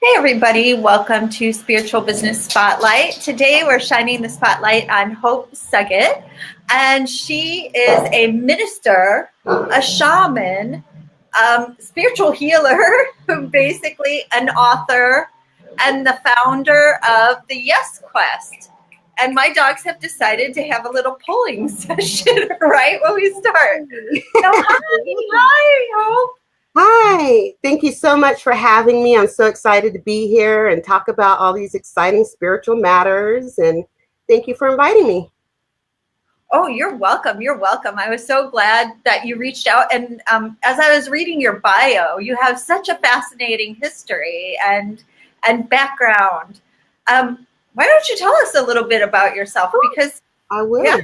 Hey everybody, welcome to Spiritual Business Spotlight. Today we're shining the spotlight on Hope Suggit, and she is a minister, a shaman, spiritual healer, basically an author, and the founder of the Y.E.S quest. And my dogs have decided to have a little polling session right when we start. So hi, Hope. Hi, thank you so much for having me. I'm so excited to be here and talk about all these exciting spiritual matters. And thank you for inviting me. Oh, you're welcome. You're welcome. I was so glad that you reached out. And as I was reading your bio, you have such a fascinating history and background. Why don't you tell us a little bit about yourself? Because, I will. yeah.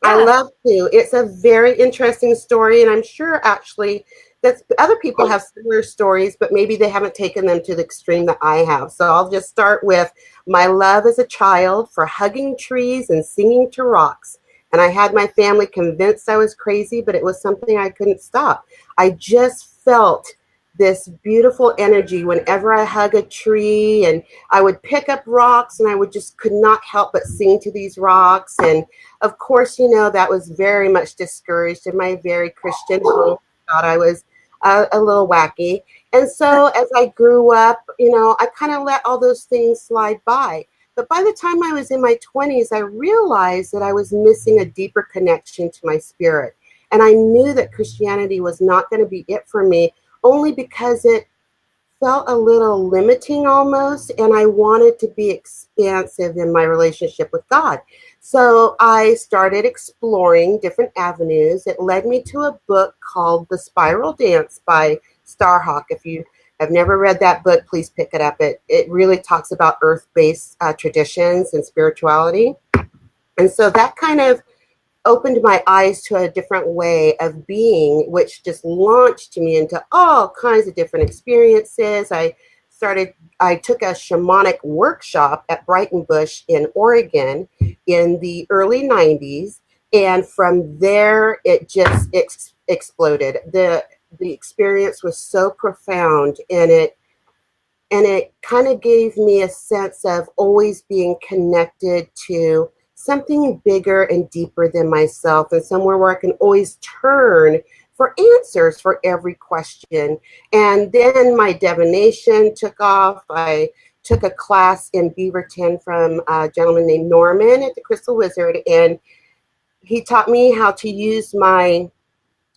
I love to. It's a very interesting story, and I'm sure actually that other people have similar stories, but maybe they haven't taken them to the extreme that I have. So I'll just start with my love as a child for hugging trees and singing to rocks. And I had my family convinced I was crazy, but it was something I couldn't stop. I just felt this beautiful energy whenever I hug a tree, and I would pick up rocks and I would just could not help but sing to these rocks. And of course, you know, that was very much discouraged in my very Christian home. Thought I was a little wacky. And so as I grew up, you know, I kind of let all those things slide by. But by the time I was in my 20s, I realized that I was missing a deeper connection to my spirit. And I knew that Christianity was not going to be it for me, only because it felt a little limiting almost, and I wanted to be expansive in my relationship with God. So I started exploring different avenues. It led me to a book called The Spiral Dance by Starhawk. If you have never read that book, please pick it up. It really talks about earth-based traditions and spirituality. And so that kind of opened my eyes to a different way of being, which just launched me into all kinds of different experiences. I took a shamanic workshop at Brighton Bush in Oregon in the early 90s. And from there, it just exploded. The experience was so profound, and it kind of gave me a sense of always being connected to something bigger and deeper than myself, and somewhere where I can always turn for answers for every question. And then my divination took off. I took a class in Beaverton from a gentleman named Norman at the Crystal Wizard, and he taught me how to use my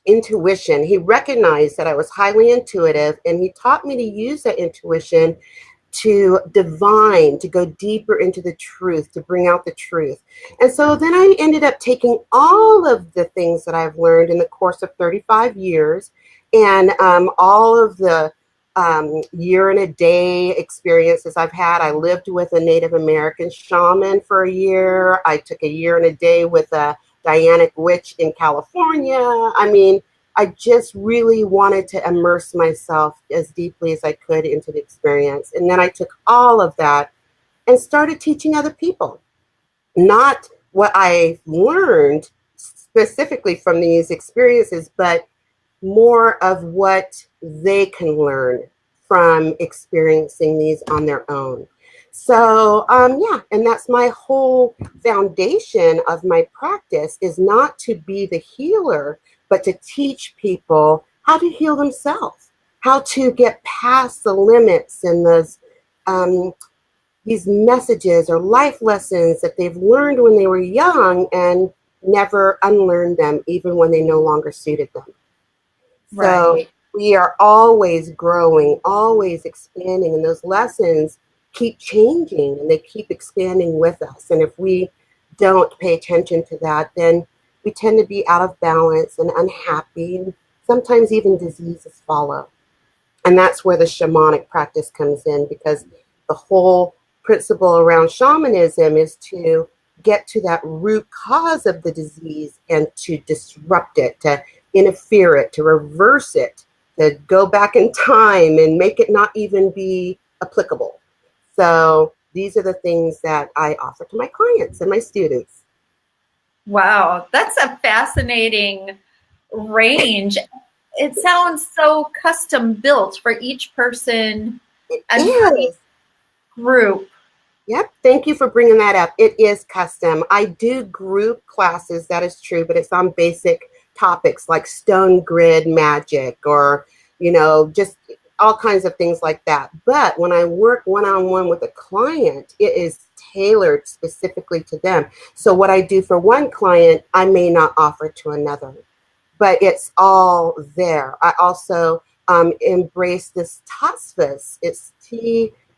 intuition. He recognized that I was highly intuitive, and he taught me to use that intuition to divine, to go deeper into the truth, to bring out the truth. And so then I ended up taking all of the things that I've learned in the course of 35 years and all of the year and a day experiences I've had. I lived with a Native American shaman for a year. I took a year and a day with a Dianic witch in California. I mean, I just really wanted to immerse myself as deeply as I could into the experience. And then I took all of that and started teaching other people. Not what I learned specifically from these experiences, but more of what they can learn from experiencing these on their own. So, yeah, and that's my whole foundation of my practice, is not to be the healer, but to teach people how to heal themselves, how to get past the limits and these messages or life lessons that they've learned when they were young and never unlearned them, even when they no longer suited them. So Right. we are always growing, always expanding, and those lessons keep changing and they keep expanding with us. And if we don't pay attention to that, then we tend to be out of balance and unhappy, and sometimes even diseases follow. And that's where the shamanic practice comes in, because the whole principle around shamanism is to get to that root cause of the disease and to disrupt it, to interfere it, to reverse it, to go back in time and make it not even be applicable. So these are the things that I offer to my clients and my students. Wow, that's a fascinating range. It sounds so custom built for each person It And is. group. Yep. Thank you for bringing that up. It is custom. I do group classes, that is true, but it's on basic topics like stone grid magic or, just all kinds of things like that. But when I work one-on-one with a client, it is tailored specifically to them. So what I do for one client, I may not offer to another, but it's all there. I also embrace this Tattvas. It's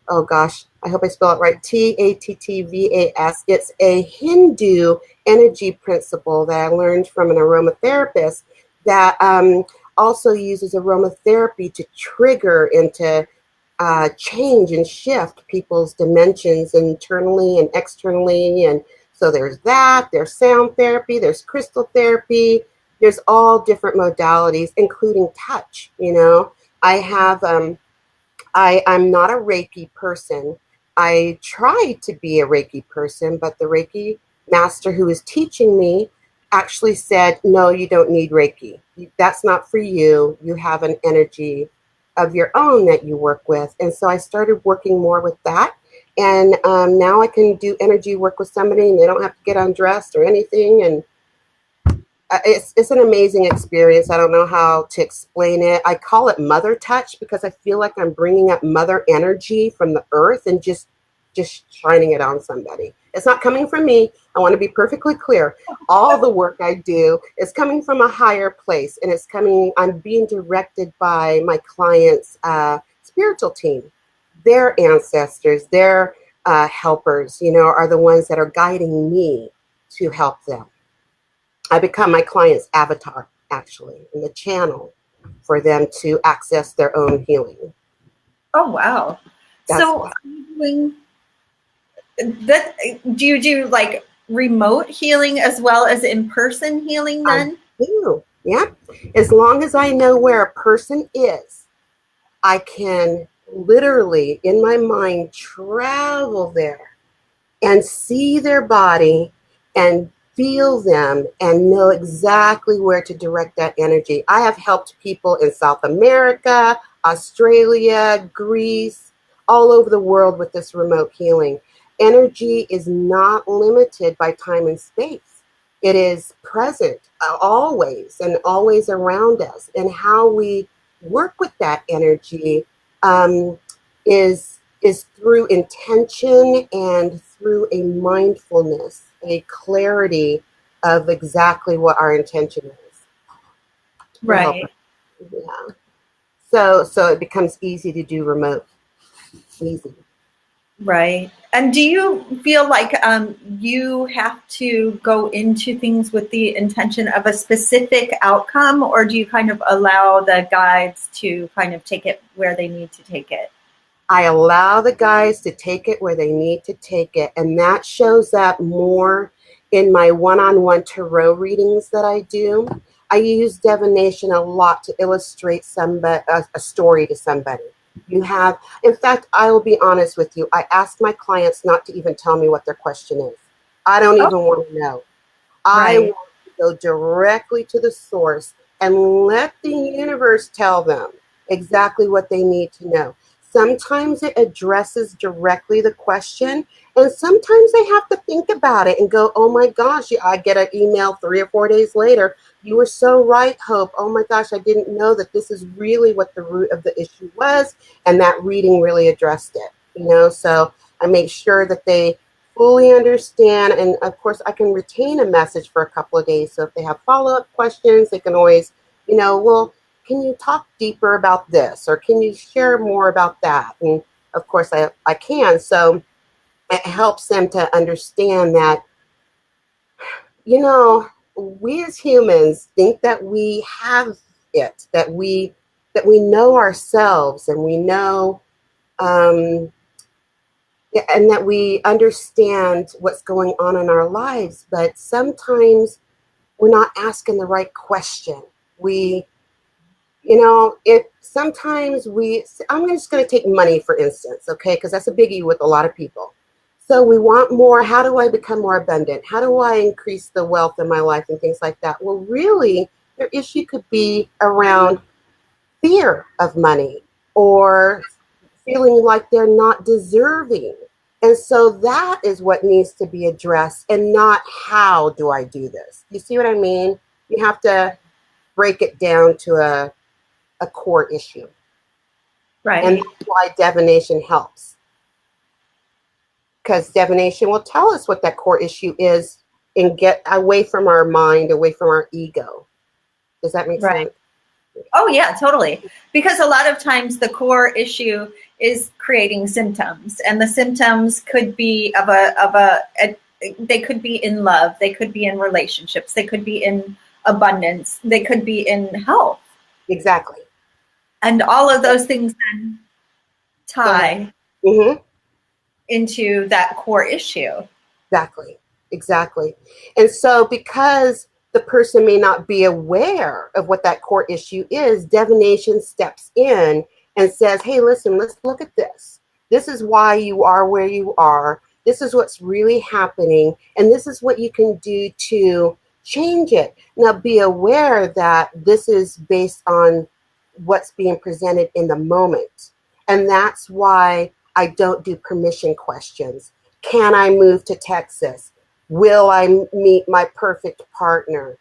oh gosh, I hope I spell it right, Tattvas. It's a Hindu energy principle that I learned from an aromatherapist that also uses aromatherapy to trigger and to change and shift people's dimensions internally and externally. And so there's that, there's sound therapy, there's crystal therapy, there's all different modalities, including touch. I have I'm not a Reiki person. I tried to be a Reiki person, but the Reiki master who was teaching me actually said, no, you don't need Reiki. That's not for you. You have an energy of your own that you work with. And so I started working more with that. And now I can do energy work with somebody and they don't have to get undressed or anything. And it's an amazing experience. I don't know how to explain it. I call it mother touch because I feel like I'm bringing up mother energy from the earth and just shining it on somebody. It's not coming from me. I want to be perfectly clear. All the work I do is coming from a higher place, and I'm being directed by my client's spiritual team. Their ancestors, their helpers, are the ones that are guiding me to help them. I become my client's avatar, actually, in the channel for them to access their own healing. Oh, wow. So doing that, do you do like remote healing as well as in-person healing then? I do, yeah. As long as I know where a person is, I can literally, in my mind, travel there and see their body and feel them and know exactly where to direct that energy. I have helped people in South America, Australia, Greece, all over the world with this remote healing. Energy is not limited by time and space. It is present always and always around us. And how we work with that energy is through intention and through a mindfulness, a clarity of exactly what our intention is. Right. Yeah. So it becomes easy to do remote. Easy. Right. And do you feel like you have to go into things with the intention of a specific outcome, or do you kind of allow the guides to kind of take it where they need to take it? I allow the guys to take it where they need to take it. And that shows up more in my one-on-one tarot readings that I do. I use divination a lot to illustrate a story to somebody. In fact, I will be honest with you. I ask my clients not to even tell me what their question is. I don't even want to know. I want to go directly to the source and let the universe tell them exactly what they need to know. Sometimes it addresses directly the question, and sometimes they have to think about it and go, oh my gosh, I get an email 3 or 4 days later. You were so right, Hope. Oh my gosh, I didn't know that this is really what the root of the issue was, and that reading really addressed it. So I make sure that they fully understand, and of course I can retain a message for a couple of days. So if they have follow-up questions, they can always, well, can you talk deeper about this, or can you share more about that? And of course I can. So it helps them to understand that, we as humans think that we have it, that we know ourselves, and we know and that we understand what's going on in our lives, but sometimes we're not asking the right question. I'm just going to take money, for instance, okay, because that's a biggie with a lot of people. So we want more. How do I become more abundant? How do I increase the wealth in my life and things like that? Well, really, their issue could be around fear of money, or feeling like they're not deserving. And so that is what needs to be addressed, and not how do I do this. You see what I mean? You have to break it down to a core issue. And Right. that's why divination helps. Because divination will tell us what that core issue is and get away from our mind, away from our ego. Does that make Right. sense? Oh yeah, totally. Because a lot of times the core issue is creating symptoms, and the symptoms could be they could be in love, they could be in relationships, they could be in abundance, they could be in health. Exactly. And all of those things then tie into that core issue. Exactly. Exactly. And so because the person may not be aware of what that core issue is, divination steps in and says, hey, listen, let's look at this. This is why you are where you are. This is what's really happening. And this is what you can do to change it. Now, be aware that this is based on what's being presented in the moment. And that's why I don't do permission questions. Can I move to Texas? Will I meet my perfect partner?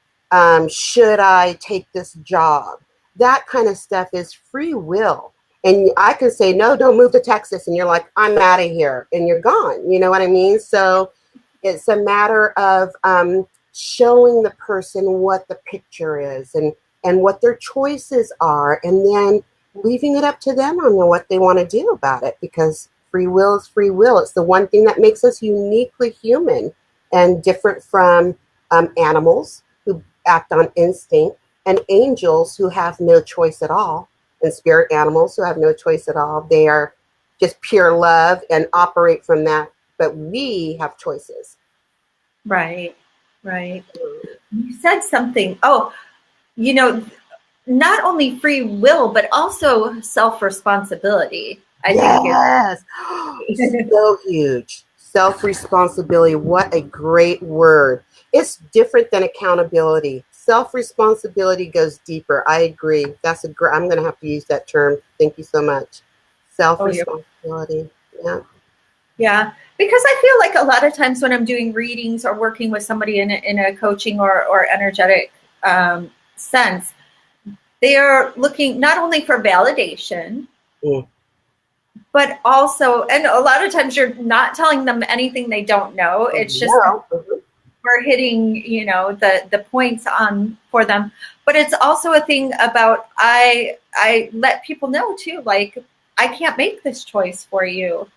Should I take this job? That kind of stuff is free will. And I can say, no, don't move to Texas. And you're like, I'm out of here. And you're gone. You know what I mean? So it's a matter of showing the person what the picture is and what their choices are. And then leaving it up to them on what they want to do about it. Because free will is free will. It's the one thing that makes us uniquely human and different from animals who act on instinct, and angels who have no choice at all, and spirit animals who have no choice at all. They are just pure love and operate from that. But we have choices. Right, right. You said something. Oh, you know, not only free will, but also self-responsibility. I think Yes. So huge. Self-responsibility. What a great word. It's different than accountability. Self-responsibility goes deeper. I agree. That's I'm going to have to use that term. Thank you so much. Self-responsibility. Yeah. Yeah, because I feel like a lot of times when I'm doing readings or working with somebody in a coaching or energetic sense, they are looking not only for validation, but also, and a lot of times you're not telling them anything they don't know. It's just we're hitting, the points on for them. But it's also a thing about I let people know too, like, I can't make this choice for you.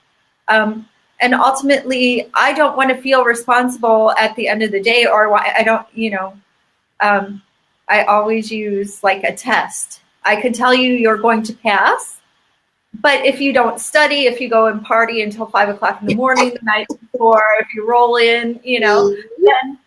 And ultimately, I don't want to feel responsible at the end of the day, or I don't, I always use like a test. I can tell you you're going to pass, but if you don't study, if you go and party until 5 o'clock in the morning the night before, if you roll in, then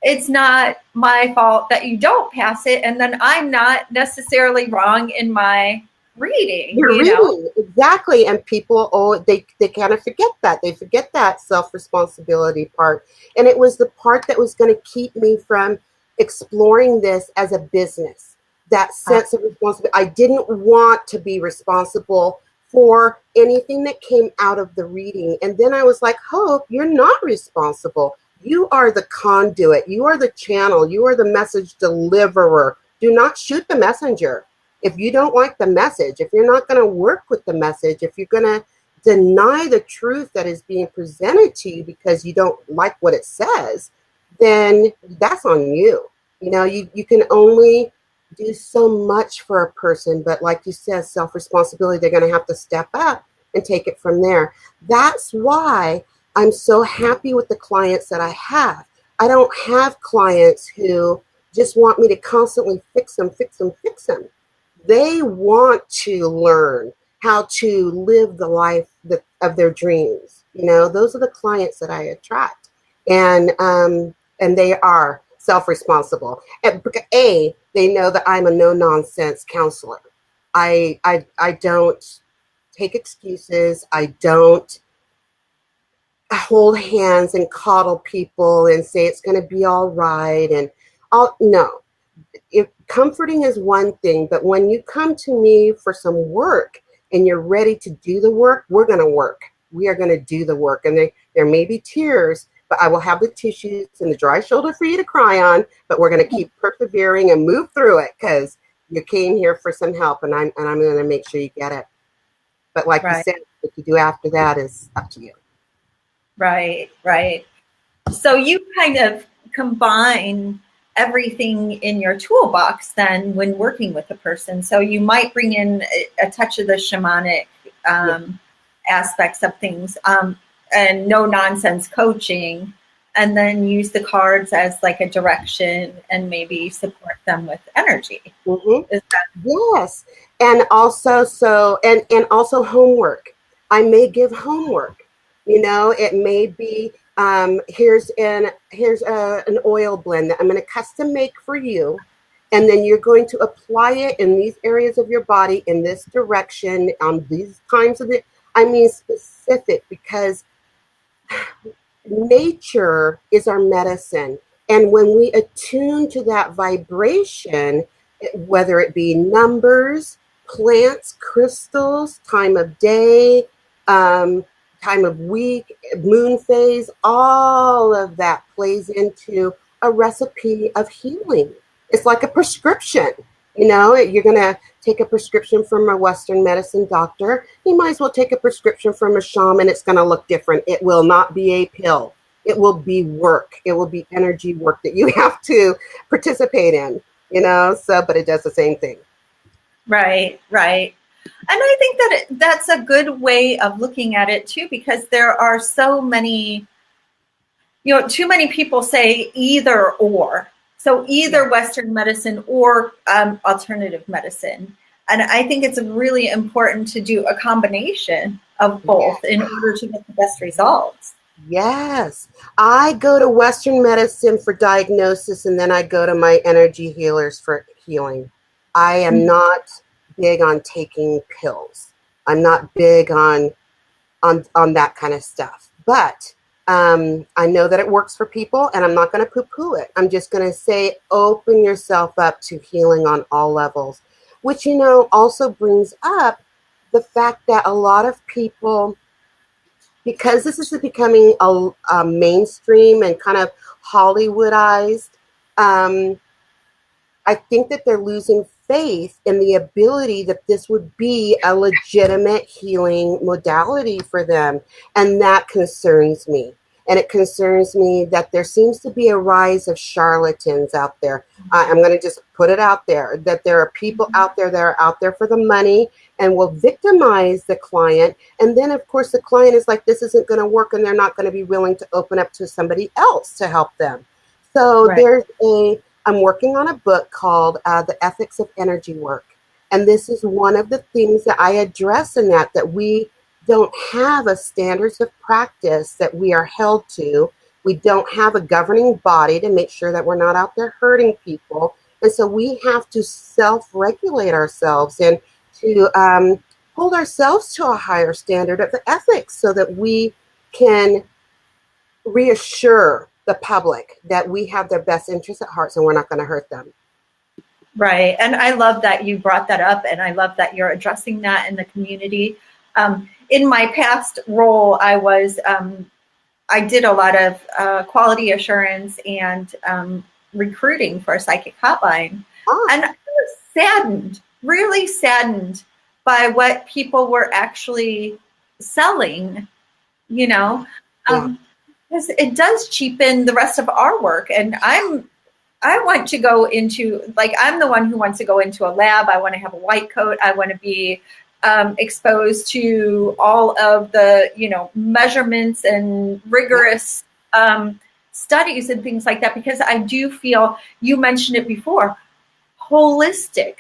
it's not my fault that you don't pass it. And then I'm not necessarily wrong in my reading. You're reading. Exactly. And people, they kind of forget that. They forget that self-responsibility part. And it was the part that was going to keep me from exploring this as a business. That sense of responsibility. I didn't want to be responsible for anything that came out of the reading. And then I was like, Hope, you're not responsible. You are the conduit. You are the channel. You are the message deliverer. Do not shoot the messenger. If you don't like the message, if you're not going to work with the message, if you're going to deny the truth that is being presented to you because you don't like what it says, then that's on you. You can only do so much for a person, but like you said, self-responsibility, they're going to have to step up and take it from there. That's why I'm so happy with the clients that I have. I don't have clients who just want me to constantly fix them. They want to learn how to live the life of their dreams. Those are the clients that I attract, and they are self-responsible. They know that I'm a no-nonsense counselor. I don't take excuses. I don't hold hands and coddle people and say it's going to be all right. And no. If comforting is one thing, but when you come to me for some work, and you're ready to do the work, we're going to work. We are going to do the work. And there may be tears, but I will have the tissues and the dry shoulder for you to cry on, but we're going to keep persevering and move through it because you came here for some help, and I'm going to make sure you get it. But like you said, what you do after that is up to you. Right, right. So you kind of combine everything in your toolbox then when working with a person. So you might bring in a touch of the shamanic aspects of things, and no nonsense coaching, and then use the cards as like a direction and maybe support them with energy. Is that yes? And also and also homework. I may give homework. It may be here's an oil blend that I'm going to custom make for you, and then you're going to apply it in these areas of your body in this direction on these times of it. I mean specific, because nature is our medicine. And when we attune to that vibration, whether it be numbers, plants, crystals, time of day, time of week, moon phase, all of that plays into a recipe of healing. It's like a prescription. You're going to take a prescription from a Western medicine doctor. You might as well take a prescription from a shaman. It's going to look different. It will not be a pill. It will be work. It will be energy work that you have to participate in, but it does the same thing. Right, right. And I think that that's a good way of looking at it too, because there are so many, too many people say either or. So either Western medicine or alternative medicine. And I think it's really important to do a combination of both in order to get the best results. Yes. I go to Western medicine for diagnosis, and then I go to my energy healers for healing. I am not big on taking pills. I'm not big on that kind of stuff. But I know that it works for people, and I'm not going to poo-poo it. I'm just going to say, open yourself up to healing on all levels, which, also brings up the fact that a lot of people, because this is becoming a mainstream and kind of Hollywoodized, I think that they're losing faith in the ability that this would be a legitimate healing modality for them. And that concerns me. And it concerns me that there seems to be a rise of charlatans out there. I'm going to just put it out there, that there are people out there that are out there for the money and will victimize the client. And then, of course, the client is like, this isn't going to work, and they're not going to be willing to open up to somebody else to help them. So I'm working on a book called The Ethics of Energy Work. And this is one of the things that I address in that we don't have a standards of practice that we are held to. We don't have a governing body to make sure that we're not out there hurting people. And so we have to self-regulate ourselves and to hold ourselves to a higher standard of the ethics so that we can reassure the public that we have their best interests at heart and we're not going to hurt them. Right. And I love that you brought that up, and I love that you're addressing that in the community. In my past role, I did a lot of quality assurance and recruiting for a psychic hotline. And I was saddened, really saddened by what people were actually selling, because it does cheapen the rest of our work. And I want to go into, I'm the one who wants to go into a lab. I want to have a white coat. I want to be exposed to all of the, measurements and rigorous studies and things like that, because I do feel, you mentioned it before, holistic,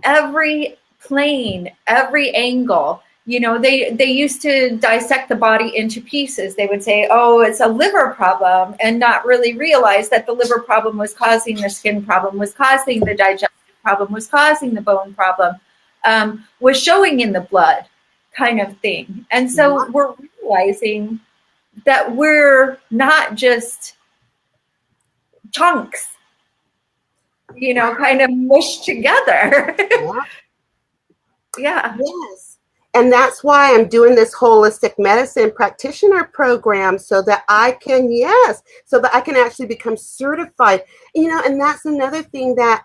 every plane, every angle. They used to dissect the body into pieces. They would say, oh, it's a liver problem, and not really realize that the liver problem was causing the skin problem, was causing the digestive problem, was causing the bone problem, was showing in the blood kind of thing. And so we're realizing that we're not just chunks, kind of mushed together. Yes. And that's why I'm doing this holistic medicine practitioner program so that I can, yes, so that I can actually become certified. And that's another thing that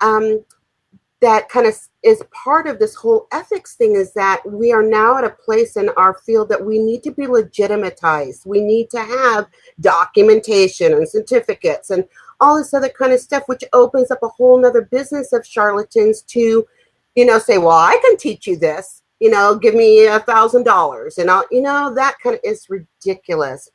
that kind of is part of this whole ethics thing, is that we are now at a place in our field that we need to be legitimatized. We need to have documentation and certificates and all this other kind of stuff, which opens up a whole nother business of charlatans to, say, well, I can teach you this, give me $1,000 and I'll, that kind of is ridiculous.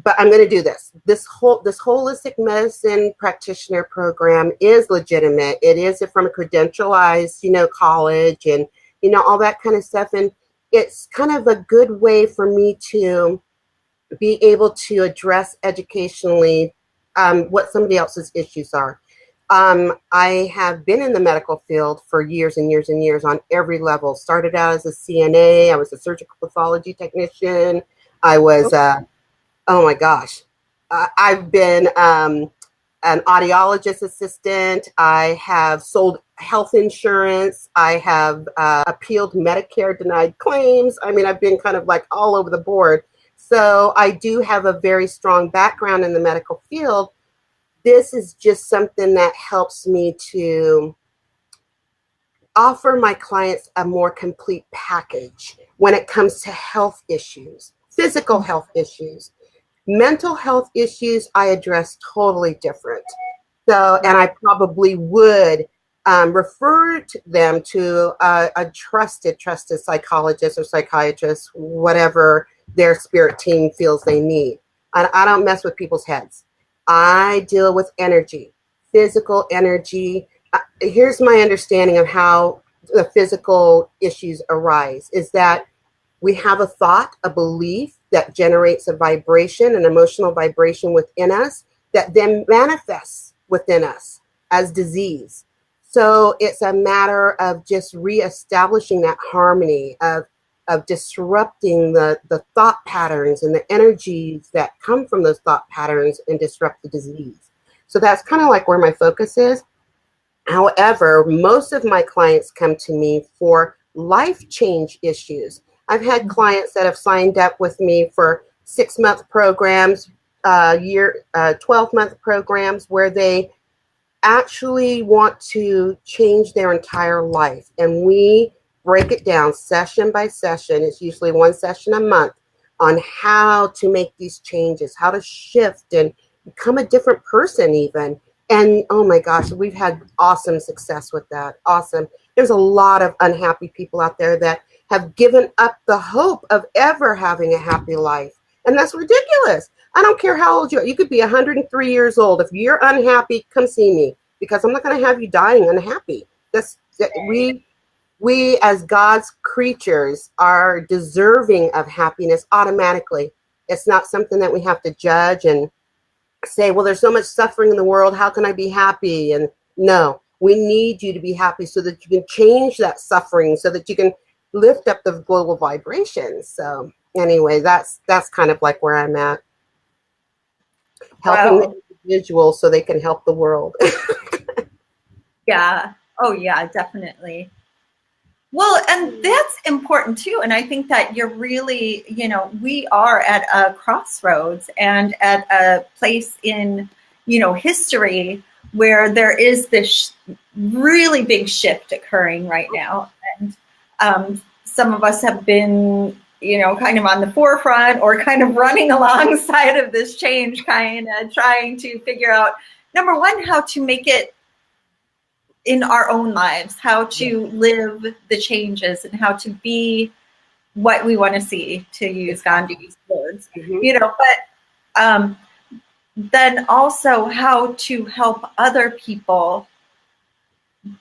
But I'm going to do this. This holistic medicine practitioner program is legitimate. It is from a credentialized, college and, all that kind of stuff. And it's kind of a good way for me to be able to address educationally what somebody else's issues are. I have been in the medical field for years and years and years on every level. Started out as a CNA. I was a surgical pathology technician. I was oh my gosh. I've been an audiologist assistant. I have sold health insurance. I have appealed Medicare denied claims. I mean, I've been kind of like all over the board. So I do have a very strong background in the medical field. This is just something that helps me to offer my clients a more complete package when it comes to health issues, physical health issues. Mental health issues, I address totally different. So, and I probably would refer them to a trusted psychologist or psychiatrist, whatever their spirit team feels they need. I don't mess with people's heads. I deal with energy, physical energy. Here's my understanding of how the physical issues arise, is that we have a thought, a belief that generates a vibration, an emotional vibration within us that then manifests within us as disease. So it's a matter of just reestablishing that harmony, of disrupting the thought patterns and the energies that come from those thought patterns and disrupt the disease. So that's kind of like where my focus is. However, most of my clients come to me for life change issues. I've had clients that have signed up with me for 6-month programs, 12-month programs, where they actually want to change their entire life. And we break it down session by session. It's usually one session a month on how to make these changes, how to shift and become a different person even. And oh my gosh, we've had awesome success with that. Awesome. There's a lot of unhappy people out there that have given up the hope of ever having a happy life. And that's ridiculous. I don't care how old you are. You could be 103 years old. If you're unhappy, come see me, because I'm not going to have you dying unhappy. We as God's creatures are deserving of happiness automatically. It's not something that we have to judge and say, well, there's so much suffering in the world. How can I be happy? And no, we need you to be happy so that you can change that suffering, so that you can lift up the global vibrations. So anyway, that's kind of like where I'm at. Helping the individual so they can help the world. Yeah. Oh yeah, definitely. Well, and that's important too. And I think that you're really, we are at a crossroads and at a place in, history where there is this really big shift occurring right now. And some of us have been, kind of on the forefront or kind of running alongside of this change, kind of trying to figure out, number one, how to make it in our own lives, how to live the changes and how to be what we want to see, to use Gandhi's words, but then also how to help other people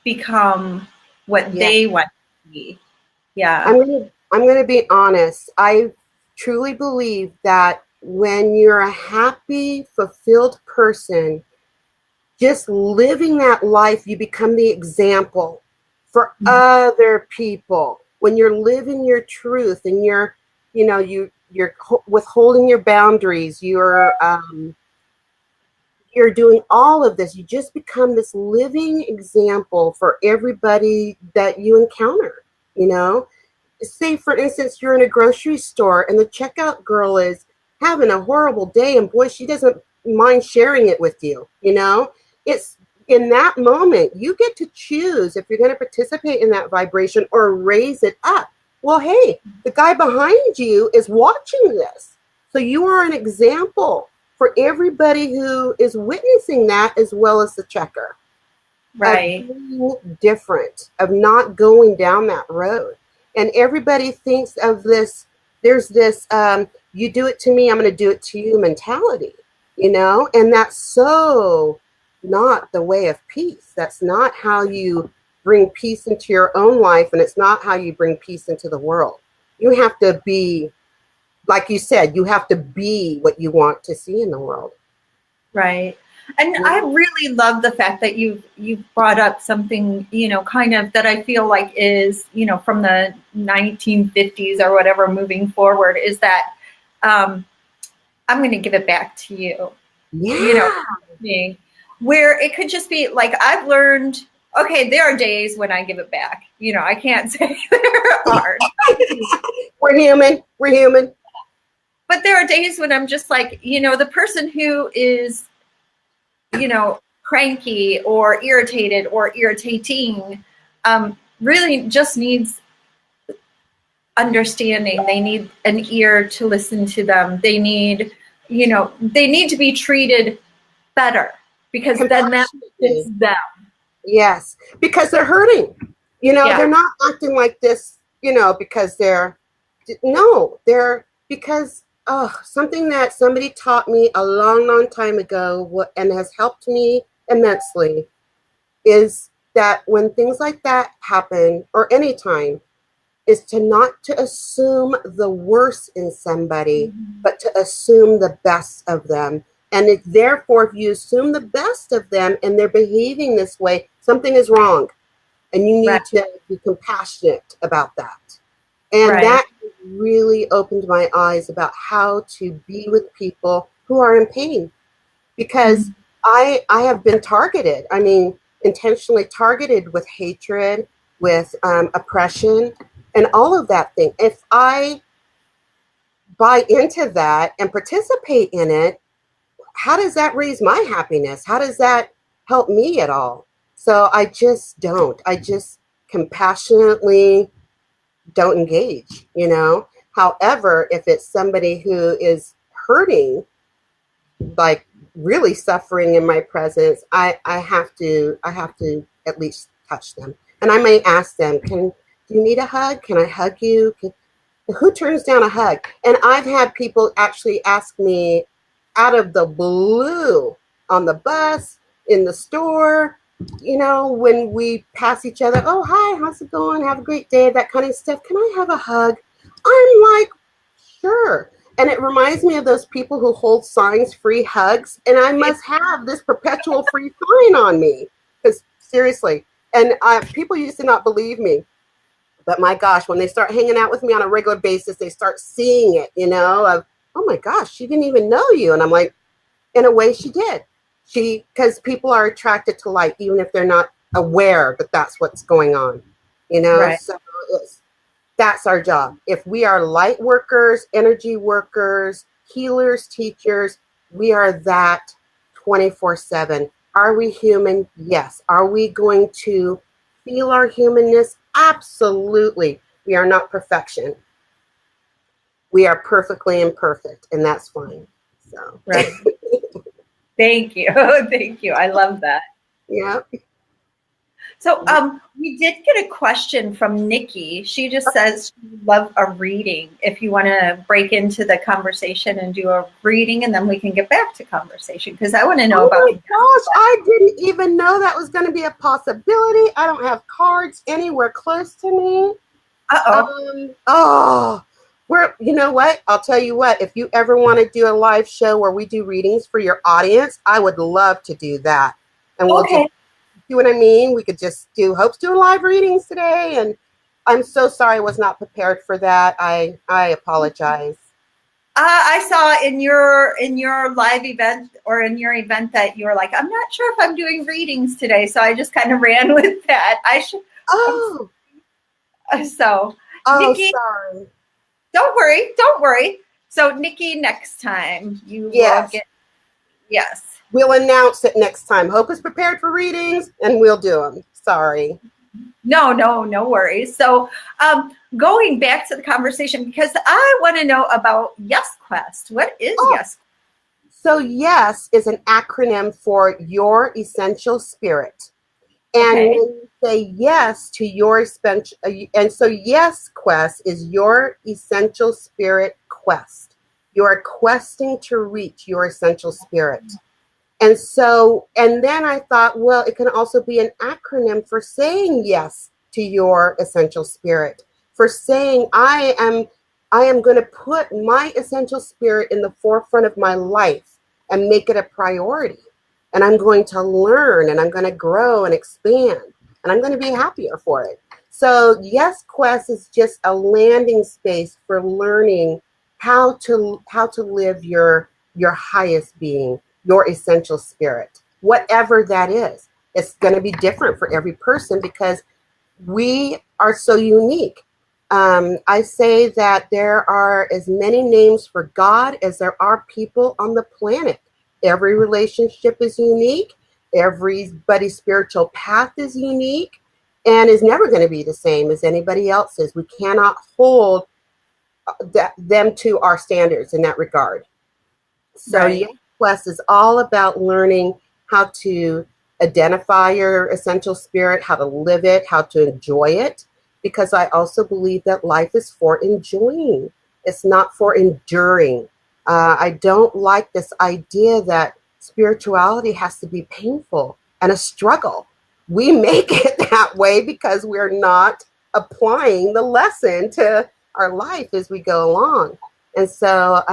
become what they want to be. Yeah. I'm going to be honest. I truly believe that when you're a happy, fulfilled person, just living that life, you become the example for other people. When you're living your truth and you're withholding your boundaries, you're doing all of this, you just become this living example for everybody that you encounter, say, for instance, you're in a grocery store and the checkout girl is having a horrible day, and boy, she doesn't mind sharing it with you. You know, it's in that moment you get to choose if you're going to participate in that vibration or raise it up. Well, hey, the guy behind you is watching this, so you are an example for everybody who is witnessing that, as well as the checker. Right. Of being different, of not going down that road. And everybody thinks of this, there's this, you do it to me, I'm going to do it to you mentality, you know? And that's so not the way of peace. That's not how you bring peace into your own life, and it's not how you bring peace into the world. You have to be, like you said, you have to be what you want to see in the world. Right. And I really love the fact that you've brought up something, you know, kind of that I feel like is, you know, from the 1950s or whatever moving forward, is that I'm going to give it back to you. Yeah. You know, where it could just be like, I've learned, okay, there are days when I give it back. You know, I can't say there aren't. We're human. We're human. But there are days when I'm just like, you know, the person who is, you know, cranky or irritated or irritating really just needs understanding. They need an ear to listen to them. They need, you know, they need to be treated better, because then that fits them. Yes, because they're hurting. You know, Yeah. they're not acting like this, you know, because they're because something that somebody taught me a long, long time ago and has helped me immensely is that when things like that happen, or anytime, is to assume the worst in somebody, but to assume the best of them. And therefore, if you assume the best of them and they're behaving this way, something is wrong. And you need to be compassionate about that. And that really opened my eyes about how to be with people who are in pain. Because I have been targeted. I mean, intentionally targeted with hatred, with oppression, and all of that thing. If I buy into that and participate in it, how does that raise my happiness? How does that help me at all? So I just don't. I just compassionately don't engage, you know? However, if it's somebody who is hurting, like really suffering in my presence, I have to at least touch them. And I may ask them, do you need a hug? Can I hug you? Who turns down a hug? And I've had people actually ask me out of the blue on the bus, in the store, you know, when we pass each other, oh, hi, how's it going? Have a great day, that kind of stuff. Can I have a hug? I'm like, sure. And it reminds me of those people who hold signs, free hugs. And I must have this perpetual free sign on me. Because seriously, and people used to not believe me. But my gosh, when they start hanging out with me on a regular basis, they start seeing it, you know, of, oh my gosh, she didn't even know you. And I'm like, in a way she did. Because people are attracted to light, even if they're not aware that that's what's going on, you know? Right. So that's our job. If we are light workers, energy workers, healers, teachers, we are that 24/7. Are we human? Yes. Are we going to feel our humanness? Absolutely. We are not perfection. We are perfectly imperfect, and that's fine. So. Right. Thank you. Thank you. I love that. Yeah. So we did get a question from Nikki. She just says she would love a reading. If you want to break into the conversation and do a reading, and then we can get back to conversation, because I want to know about. Oh my gosh, I didn't even know that was going to be a possibility. I don't have cards anywhere close to me. You know what? I'll tell you what. If you ever want to do a live show where we do readings for your audience, I would love to do that. And we'll just, see what I mean? We could just hope to do live readings today. And I'm so sorry I was not prepared for that. I apologize. I saw in your live event, or in your event, that you were like, I'm not sure if I'm doing readings today. So I just kind of ran with that. I should. Oh. So Oh, Nikki, sorry. don't worry, don't worry. So Nikki, next time you will Yes. get, yes. We'll announce it next time. Hope is prepared for readings, and we'll do them. Sorry. No worries. So going back to the conversation, because I want to know about Yes Quest. What is Oh, Yes? so YES is an acronym for Your Essential Spirit. And when Okay. you say yes to your essential, and so YES Quest is your essential spirit quest. You are questing to reach your essential spirit. And so, and then I thought, well, it can also be an acronym for saying yes to your essential spirit, for saying I am going to put my essential spirit in the forefront of my life and make it a priority. And I'm going to learn and I'm going to grow and expand and I'm going to be happier for it. So Yes Quest is just a landing space for learning how to live your highest being, your essential spirit, whatever that is. It's going to be different for every person because we are so unique. I say that there are as many names for God as there are people on the planet. Every relationship is unique. Everybody's spiritual path is unique and is never going to be the same as anybody else's. We cannot hold them to our standards in that regard. So Right. Yoga Quest is all about learning how to identify your essential spirit, how to live it, how to enjoy it, because I also believe that life is for enjoying. It's not for enduring. I don't like this idea that spirituality has to be painful and a struggle. We make it that way because we're not applying the lesson to our life as we go along. And so,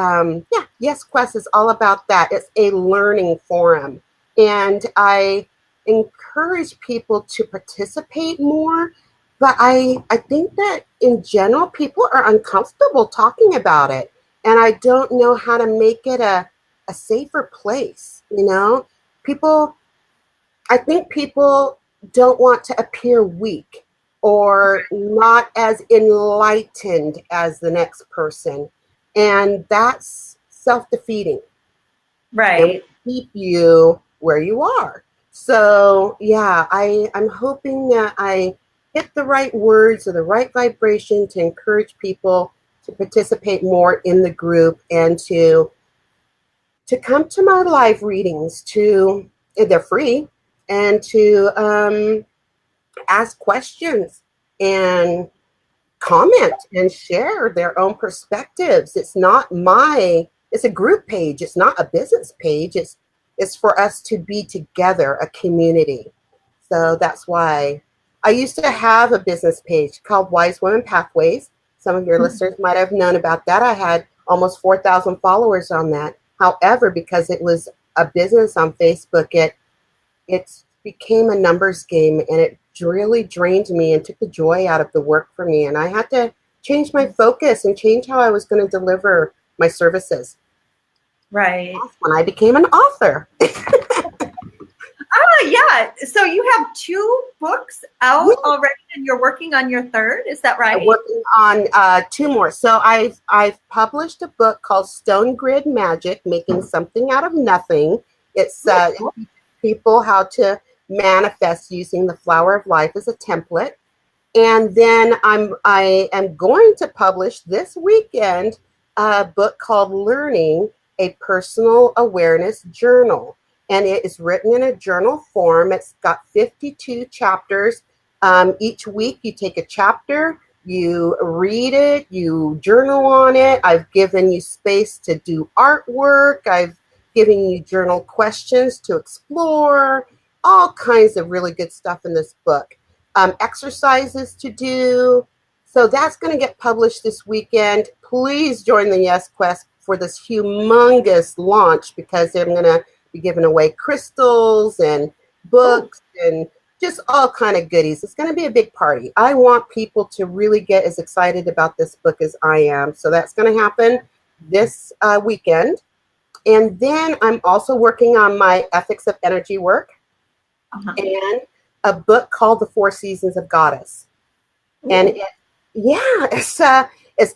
yeah, Yes Quest is all about that. It's a learning forum. And I encourage people to participate more. But I think that in general, people are uncomfortable talking about it. And I don't know how to make it a safer place. You know, people, I think people don't want to appear weak or not as enlightened as the next person. And that's self defeating and will Right. keep you where you are. So, yeah, I'm hoping that I hit the right words or the right vibration to encourage people to participate more in the group and to come to my live readings. To they're free, and to ask questions and comment and share their own perspectives. It's a group page. It's not a business page. It's for us to be together, a community. So that's why I used to have a business page called Wise Women Pathways. Some of your listeners might have known about that. I had almost 4,000 followers on that. However, because it was a business on Facebook, it became a numbers game and it really drained me and took the joy out of the work for me. And I had to change my focus and change how I was going to deliver my services. Right. That's when I became an author. Ah, yeah. So you have two books Yeah, out already and you're working on your third. Is that I'm right? working on two more. So I've published a book called Stone Grid Magic, Making Something Out of Nothing. It's it teaches people how to manifest using the flower of life as a template. And then I am going to publish this weekend a book called Learning, a Personal Awareness Journal. And it is written in a journal form. It's got 52 chapters. Each week you take a chapter, you read it, you journal on it. I've given you space to do artwork. I've given you journal questions to explore, all kinds of really good stuff in this book. Exercises to do. So that's going to get published this weekend. Please join the Yes Quest for this humongous launch because they're going to be giving away crystals and books and just all kind of goodies. It's going to be a big party. I want people to really get as excited about this book as I am. So that's going to happen this weekend. And then I'm also working on my ethics of energy work and a book called The Four Seasons of Goddess. And Yeah, it's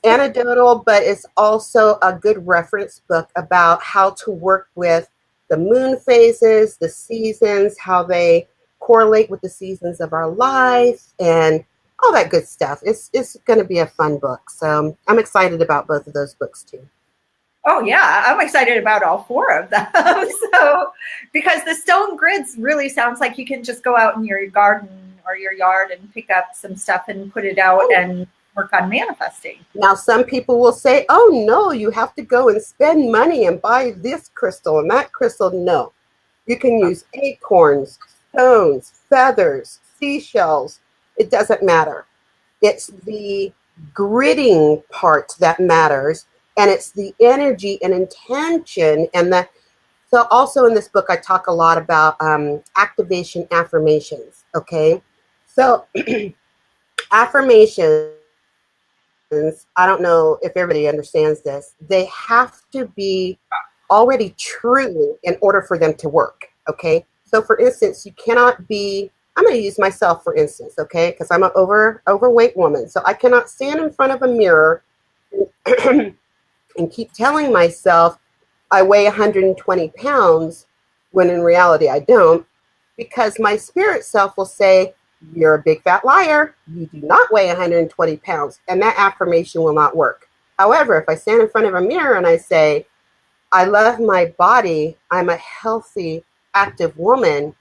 anecdotal, but it's also a good reference book about how to work with the moon phases, the seasons, how they correlate with the seasons of our life, and all that good stuff. It's going to be a fun book, so I'm excited about both of those books too. Oh yeah, I'm excited about all four of them. So, because the stone grids really sounds like you can just go out in your garden or your yard and pick up some stuff and put it out and work on manifesting. Now, some people will say, oh no, you have to go and spend money and buy this crystal and that crystal. No, you can use acorns, stones, feathers, seashells. It doesn't matter. It's the gridding part that matters, and it's the energy and intention. And the so also in this book, I talk a lot about activation affirmations. Okay, so affirmations, I don't know if everybody understands this, they have to be already true in order for them to work. Okay. So for instance, you cannot be, I'm going to use myself for instance, okay, because I'm an overweight woman. So I cannot stand in front of a mirror and keep telling myself I weigh 120 pounds when in reality I don't, because my spirit self will say, you're a big fat liar. You do not weigh 120 pounds. And that affirmation will not work. However, if I stand in front of a mirror and I say, I love my body, I'm a healthy, active woman,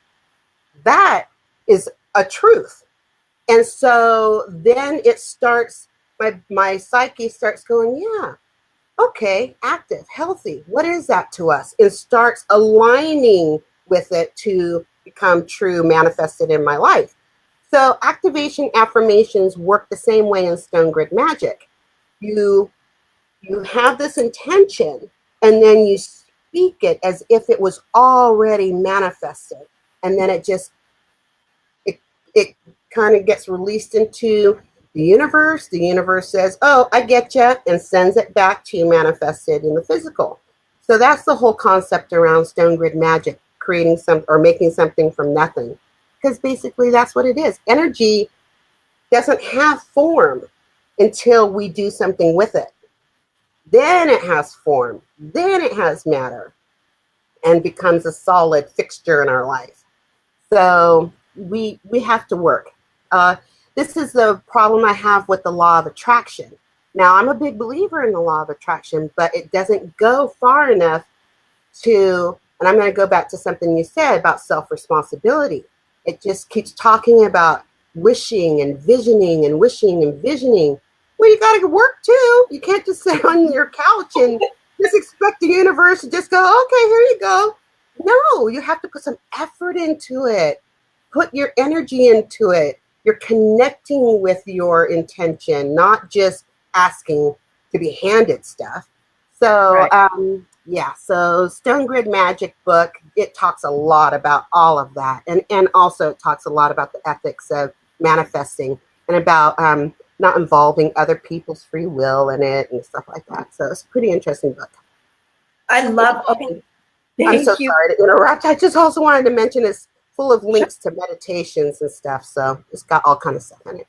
that is a truth. And so then it starts, my psyche starts going, yeah, okay, active, healthy. What is that to us? It starts aligning with it to become true, manifested in my life. So activation affirmations work the same way in Stone Grid Magic. You have this intention, and then you speak it as if it was already manifested, and then it kind of gets released into the universe. The universe says, oh, I get you, and sends it back to you manifested in the physical. So that's the whole concept around Stone Grid Magic, creating some or making something from nothing. Because basically that's what it is. Energy doesn't have form until we do something with it. Then it has form. Then it has matter and becomes a solid fixture in our life. So we have to work. This is the problem I have with the law of attraction. Now, I'm a big believer in the law of attraction, but it doesn't go far enough to, and I'm going to go back to something you said about self-responsibility. It just keeps talking about wishing and visioning and wishing and visioning. Well, you got to work too. You can't just sit on your couch and just expect the universe to just go, okay, here you go. No, you have to put some effort into it. Put your energy into it. You're connecting with your intention, not just asking to be handed stuff. So, Right. yeah, so Stone Grid Magic book, it talks a lot about all of that. And also it talks a lot about the ethics of manifesting and about not involving other people's free will in it and stuff like that. So it's a pretty interesting book. I love, okay, I'm so thank you. sorry to interrupt. I just also wanted to mention it's full of Sure. links to meditations and stuff. So it's got all kind of stuff in it.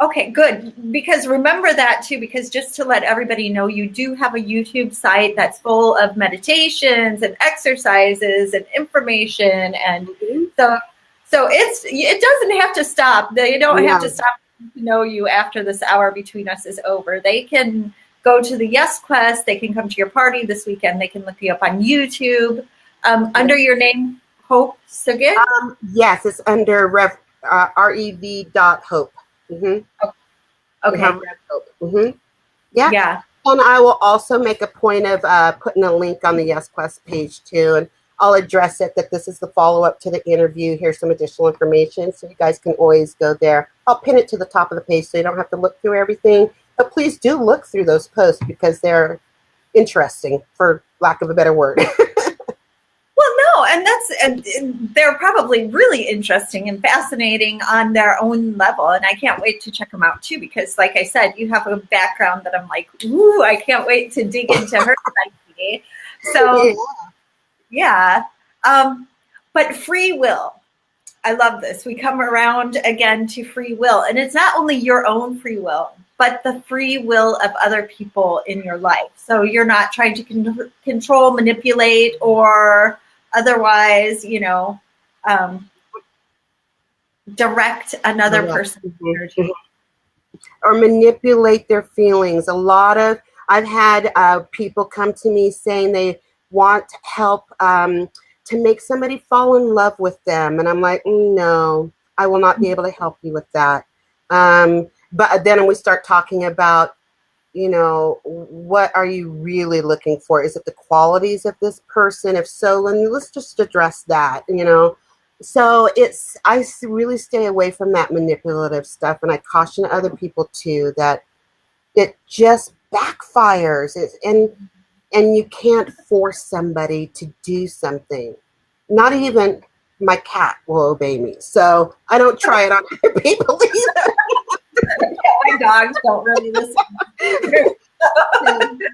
Okay, good. Because remember that too, because just to let everybody know, you do have a YouTube site that's full of meditations and exercises and information. And so it doesn't have to stop. They don't have to Yeah. stop to know you after this hour between us is over. They can go to the Yes Quest. They can come to your party this weekend. They can look you up on YouTube under your name, Hope Suggit. Yes, it's under rev.hope. Mm-hmm. Okay. Mm-hmm. Yeah. Yeah. And I will also make a point of putting a link on the Yes Quest page too. And I'll address it that this is the follow-up to the interview. Here's some additional information. So you guys can always go there. I'll pin it to the top of the page so you don't have to look through everything. But please do look through those posts because they're interesting, for lack of a better word. Well, no, and they're probably really interesting and fascinating on their own level, and I can't wait to check them out too. Because, like I said, you have a background that I'm like, ooh, I can't wait to dig into her psyche. So, yeah, but free will. I love this. We come around again to free will. And it's not only your own free will, but the free will of other people in your life. So you're not trying to control, manipulate, or otherwise, direct another person's energy. Or manipulate their feelings. I've had people come to me saying they want help to make somebody fall in love with them. And I'm like, no, I will not be able to help you with that. But then we start talking about, what are you really looking for? Is it the qualities of this person? If so, then let's just address that, So I really stay away from that manipulative stuff. And I caution other people too, that it just backfires. And you can't force somebody to do something. Not even my cat will obey me. So I don't try it on other people either. My dogs don't really listen.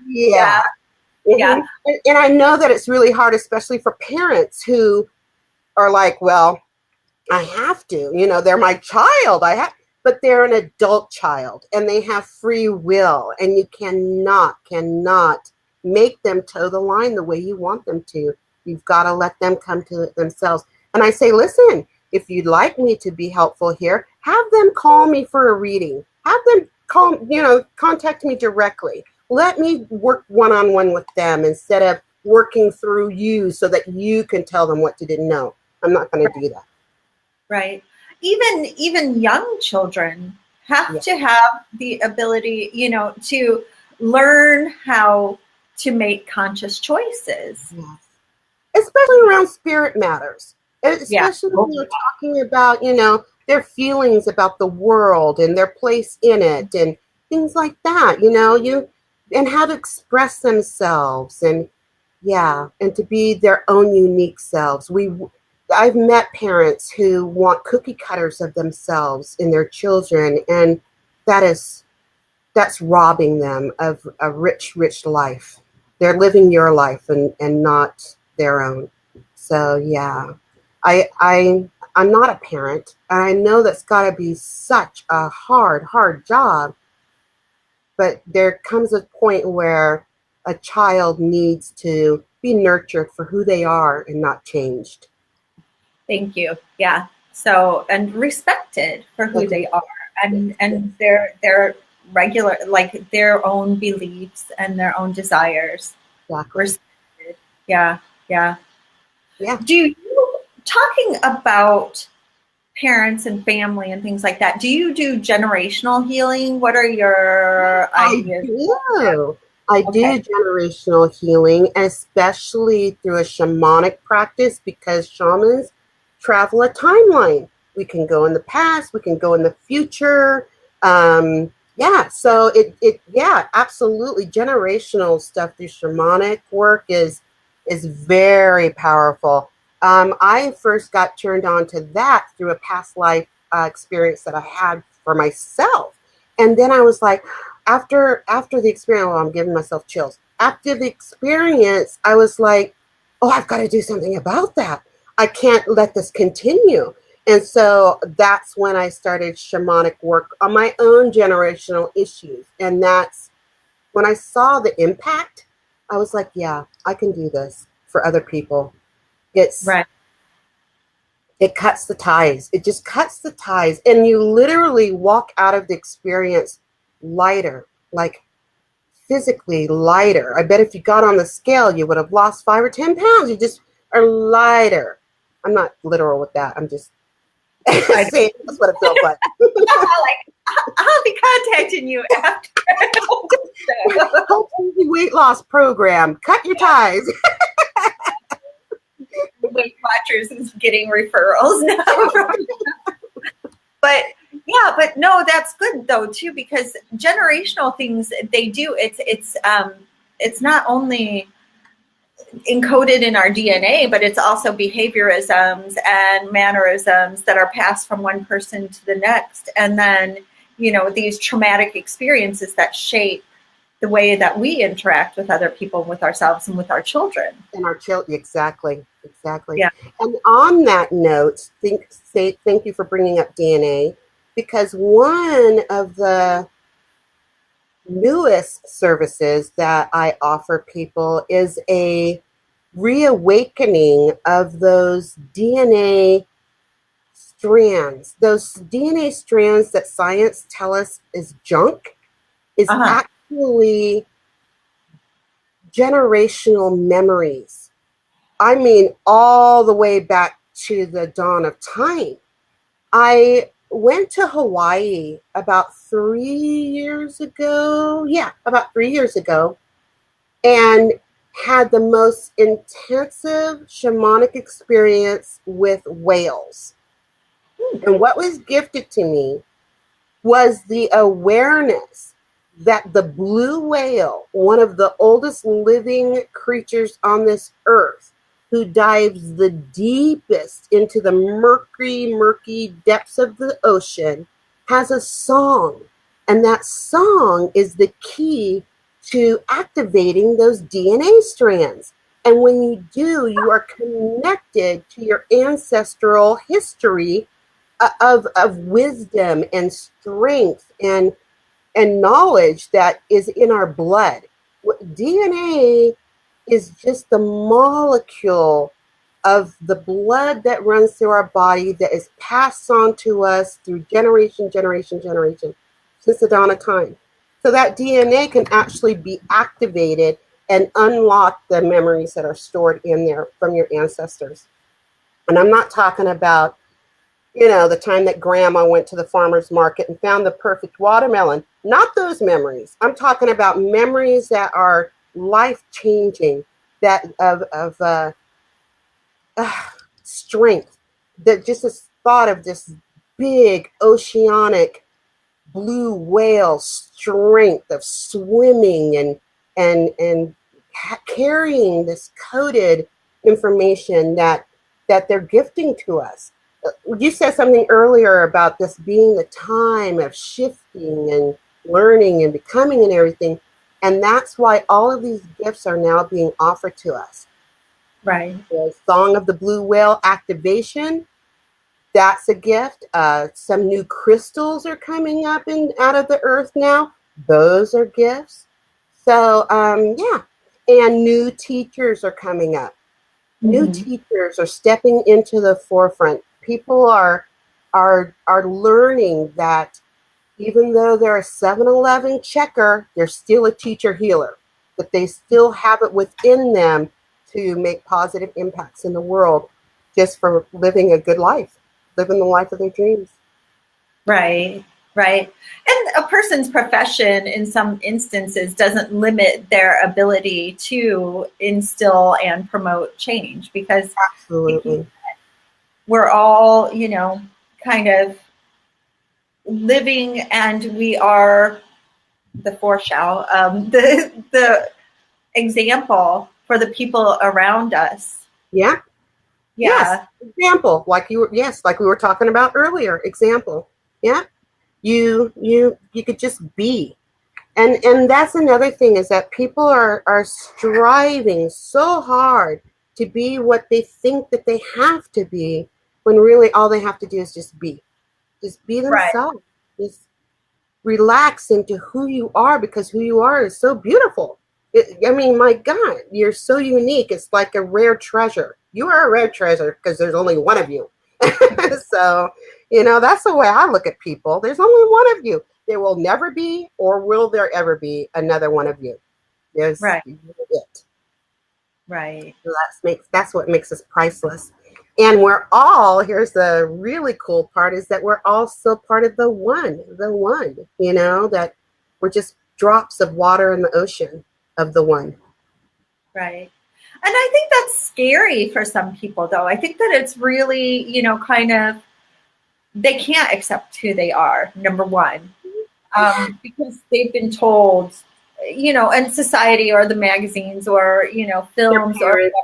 Yeah. Yeah. And I know that it's really hard, especially for parents who are like, well, I have to, they're my child. But they're an adult child and they have free will, and you cannot make them toe the line the way you want them to. You've got to let them come to it themselves. And I say, listen, if you'd like me to be helpful here, have them call me for a reading. Have them contact me directly. Let me work one-on-one with them instead of working through you so that you can tell them what to do. No, I'm not going to do that. Right. Even young children have to have the ability, to learn how to make conscious choices. Yes. Especially around spirit matters. Especially when you're talking about, their feelings about the world and their place in it and things like that, and how to express themselves and to be their own unique selves. I've met parents who want cookie cutters of themselves in their children, and that's robbing them of a rich life. They're living your life and not their own. So I'm not a parent, and I know that's got to be such a hard job. But there comes a point where a child needs to be nurtured for who they are and not changed. Thank you. Yeah. So, and respected for who they are and their regular, like their own beliefs and their own desires. Exactly. Respected. Yeah. Yeah. Talking about parents and family and things like that, do you do generational healing? What are your ideas? I do generational healing, especially through a shamanic practice, because shamans travel a timeline. We can go in the past, we can go in the future. So absolutely. Generational stuff through shamanic work is very powerful. I first got turned on to that through a past life experience that I had for myself. And then I was like, after the experience, I'm giving myself chills. After the experience, I was like, oh, I've got to do something about that. I can't let this continue. And so that's when I started shamanic work on my own generational issues. And that's when I saw the impact. I was like, yeah, I can do this for other people. It cuts the ties. It just cuts the ties. And you literally walk out of the experience lighter, like physically lighter. I bet if you got on the scale, you would have lost 5 or 10 pounds. You just are lighter. I'm not literal with that. I'm just saying that's what it feels like. I'll be contacting you after. Weight loss program. Cut your ties. Weight Watchers is getting referrals now. But no, that's good though too, because generational things they do. It's not only encoded in our DNA, but it's also behaviorisms and mannerisms that are passed from one person to the next, and then these traumatic experiences that shape the way that we interact with other people, with ourselves, and with our children. And our children, exactly. exactly. Yeah. And on that note, thank you for bringing up DNA, because one of the newest services that I offer people is a reawakening of those DNA strands that science tell us is junk, is Uh-huh. actually generational memories. I mean, all the way back to the dawn of time. I went to Hawaii about 3 years ago. Yeah, about 3 years ago, and had the most intensive shamanic experience with whales. And what was gifted to me was the awareness that the blue whale, one of the oldest living creatures on this earth, who dives the deepest into the murky depths of the ocean, has a song. And that song is the key to activating those DNA strands. And when you do, you are connected to your ancestral history of wisdom and strength and knowledge that is in our blood. DNA is just the molecule of the blood that runs through our body that is passed on to us through generation since the dawn of time. So that DNA can actually be activated and unlock the memories that are stored in there from your ancestors. And I'm not talking about, the time that grandma went to the farmer's market and found the perfect watermelon. Not those memories. I'm talking about memories that are life changing, that strength, that just this thought of this big oceanic blue whale strength of swimming and carrying this coded information that they're gifting to us. You said something earlier about this being the time of shifting and learning and becoming and everything. And that's why all of these gifts are now being offered to us. Right. The Song of the Blue Whale activation, that's a gift. Some new crystals are coming up and out of the earth now. Those are gifts. So, yeah. And new teachers are coming up. New teachers are stepping into the forefront. People are learning that even though they're a 7-Eleven checker, they're still a teacher healer, that they still have it within them to make positive impacts in the world just for living a good life, living the life of their dreams. Right. Right. And a person's profession in some instances doesn't limit their ability to instill and promote change, because Absolutely. we're all, kind of living, and we are the foreshadow, the example for the people around us. Yeah. Yeah. Yes. Example, like we were talking about earlier. Example. Yeah. You could just be. And that's another thing, is that people are striving so hard to be what they think that they have to be, when really all they have to do is just be. Just be Right. themselves. Just relax into who you are, because who you are is so beautiful. I mean, my God, you're so unique. It's like a rare treasure. You are a rare treasure because there's only one of you. So, that's the way I look at people. There's only one of you. There will never be, or will there ever be, another one of you. There's Right. it. Right. So that's what makes us priceless. And we're all, here's the really cool part, is that we're all still part of the one, that we're just drops of water in the ocean of the one. Right. And I think that's scary for some people, though. I think that it's really, kind of, they can't accept who they are, number one, because they've been told, in society or the magazines or, films or parents,